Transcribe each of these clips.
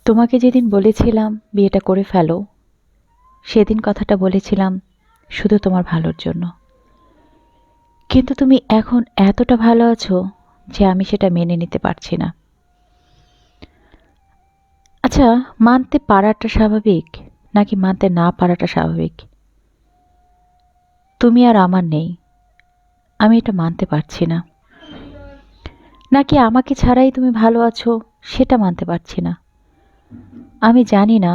তোমাকে যেদিন বলেছিলাম বিয়েটা করে ফেলো, সেদিন কথাটা বলেছিলাম শুধু তোমার ভালোর জন্য। কিন্তু তুমি এখন এতটা ভালো আছো যে আমি সেটা মেনে নিতে পারছি না। আচ্ছা, মানতে পারাটা স্বাভাবিক নাকি মানতে না পারাটা স্বাভাবিক? তুমি আর আমার নেই, আমি এটা মানতে পারছি না। নাকি আমাকে ছাড়াই তুমি ভালো আছো, সেটা মানতে পারছি না। আমি জানি না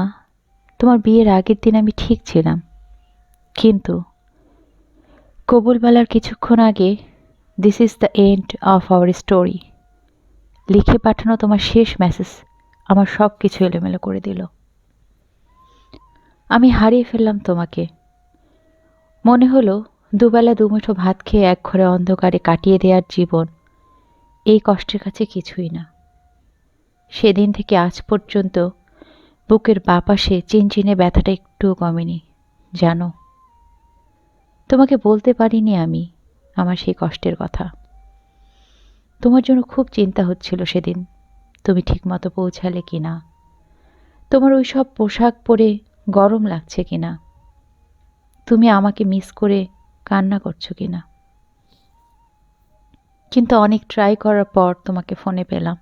তোমার বিয়ের আগের দিন আমি ঠিক ছিলাম, কিন্তু কবুলবেলার কিছুক্ষণ আগে this is the end of our story লিখে পাঠানো তোমার শেষ মেসেজ আমার সব কিছু এলোমেলো করে দিল। আমি হারিয়ে ফেললাম তোমাকে। মনে হলো দুবেলা দুমুঠো ভাত খেয়ে একঘরে অন্ধকারে কাটিয়ে দেওয়ার জীবন এই কষ্টের কাছে কিছুই না। সেদিন থেকে আজ পর্যন্ত বুকের বাপাশে চিনচিনে ব্যথাটা একটুও কমেনি, জানো। তোমাকে বলতে পারিনি আমি আমার সেই কষ্টের কথা। তোমার জন্য খুব চিন্তা হচ্ছিল সেদিন, তুমি ঠিকমতো পৌঁছালে কিনা, তোমার ওই সব পোশাক পরে গরম লাগছে কিনা, তুমি আমাকে মিস করে কান্না করছো কিনা। কিন্তু অনেক ট্রাই করার পর তোমাকে ফোনে পেলাম।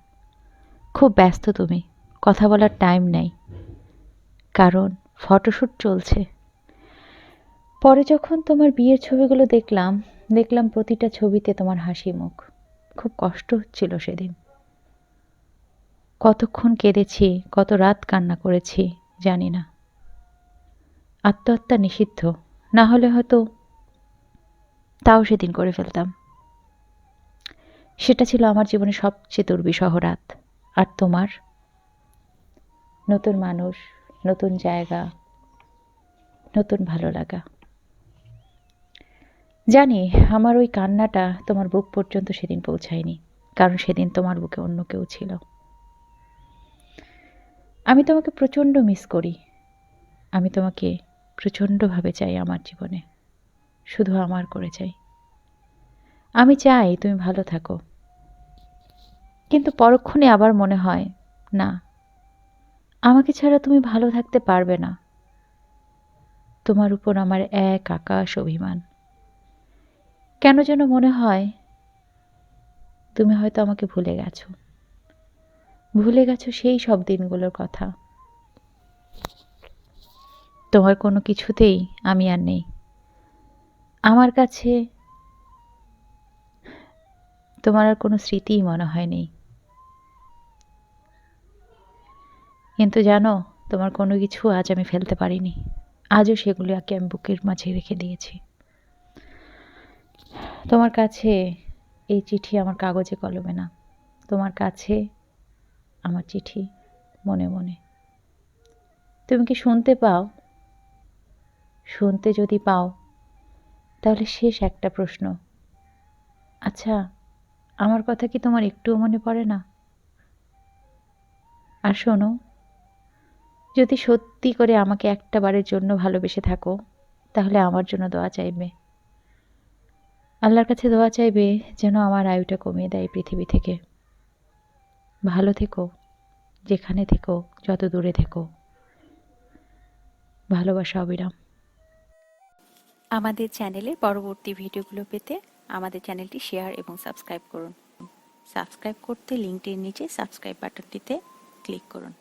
খুব ব্যস্ত তুমি, কথা বলার টাইম নেই, কারণ ফটোশ্যুট চলছে। পরে যখন তোমার বিয়ের ছবিগুলো দেখলাম, দেখলাম প্রতিটা ছবিতে তোমার হাসি মুখ। খুব কষ্ট হচ্ছিল সেদিন। কতক্ষণ কেঁদেছি, কত রাত কান্না করেছি জানি না। আত্মহত্যা নিষিদ্ধ, না হলে হয়তো তাও সেদিন করে ফেলতাম। সেটা ছিল আমার জীবনের সবচেয়ে দুর্বিষহ রাত। আর তোমার নতুন মানুষ, নতুন জায়গা, নতুন ভালো লাগা। জানি আমার ওই কান্নাটা তোমার বুক পর্যন্ত সেদিন পৌঁছায়নি, কারণ সেদিন তোমার বুকে অন্য কেউ ছিল। আমি তোমাকে প্রচণ্ড মিস করি। আমি তোমাকে প্রচণ্ডভাবে চাই আমার জীবনে, শুধু আমার করে চাই। আমি চাই তুমি ভালো থাকো, কিন্তু পরক্ষণে আবার মনে হয় না, আমাকে ছাড়া তুমি ভালো থাকতে পারবে না। তোমার উপর আমার এক আকাশ অভিমান। কেন যেন মনে হয় তুমি হয়তো আমাকে ভুলে গেছো, ভুলে গেছো সেই সব দিনগুলোর কথা। তোমার কোনো কিছুতেই আমি আর নেই। আমার কাছে তোমার আর কোনো স্মৃতিই মনে হয় নেই। কিন্তু জানো, তোমার কোনো কিছু আজ আমি ফেলতে পারিনি। আজও সেগুলোকে আমি বুকের মাঝে রেখে দিয়েছি। তোমার কাছে এই চিঠি আমার কাগজে কলমে না, তোমার কাছে আমার চিঠি মনে মনে। তুমি কি শুনতে পাও? শুনতে যদি পাও, তাহলে শেষ একটা প্রশ্ন। আচ্ছা, আমার কথা কি তোমার একটুও মনে পড়ে না? আর শোনো, যদি সত্যি করে আমাকে একটা বারের জন্য ভালোবেসে থাকো, তাহলে আমার জন্য দোয়া চাইবে। আল্লাহর কাছে দোয়া চাইবে যেন আমার আয়ুটা কমিয়ে দেয় পৃথিবী থেকে। ভালো থেকো, যেখানে থেকো, যত দূরে থেকো। ভালোবাসা অবিরাম। আমাদের চ্যানেলে পরবর্তী ভিডিওগুলো পেতে আমাদের চ্যানেলটি শেয়ার এবং সাবস্ক্রাইব করুন। সাবস্ক্রাইব করতে লিঙ্কটির নিচে সাবস্ক্রাইব বাটনটিতে ক্লিক করুন।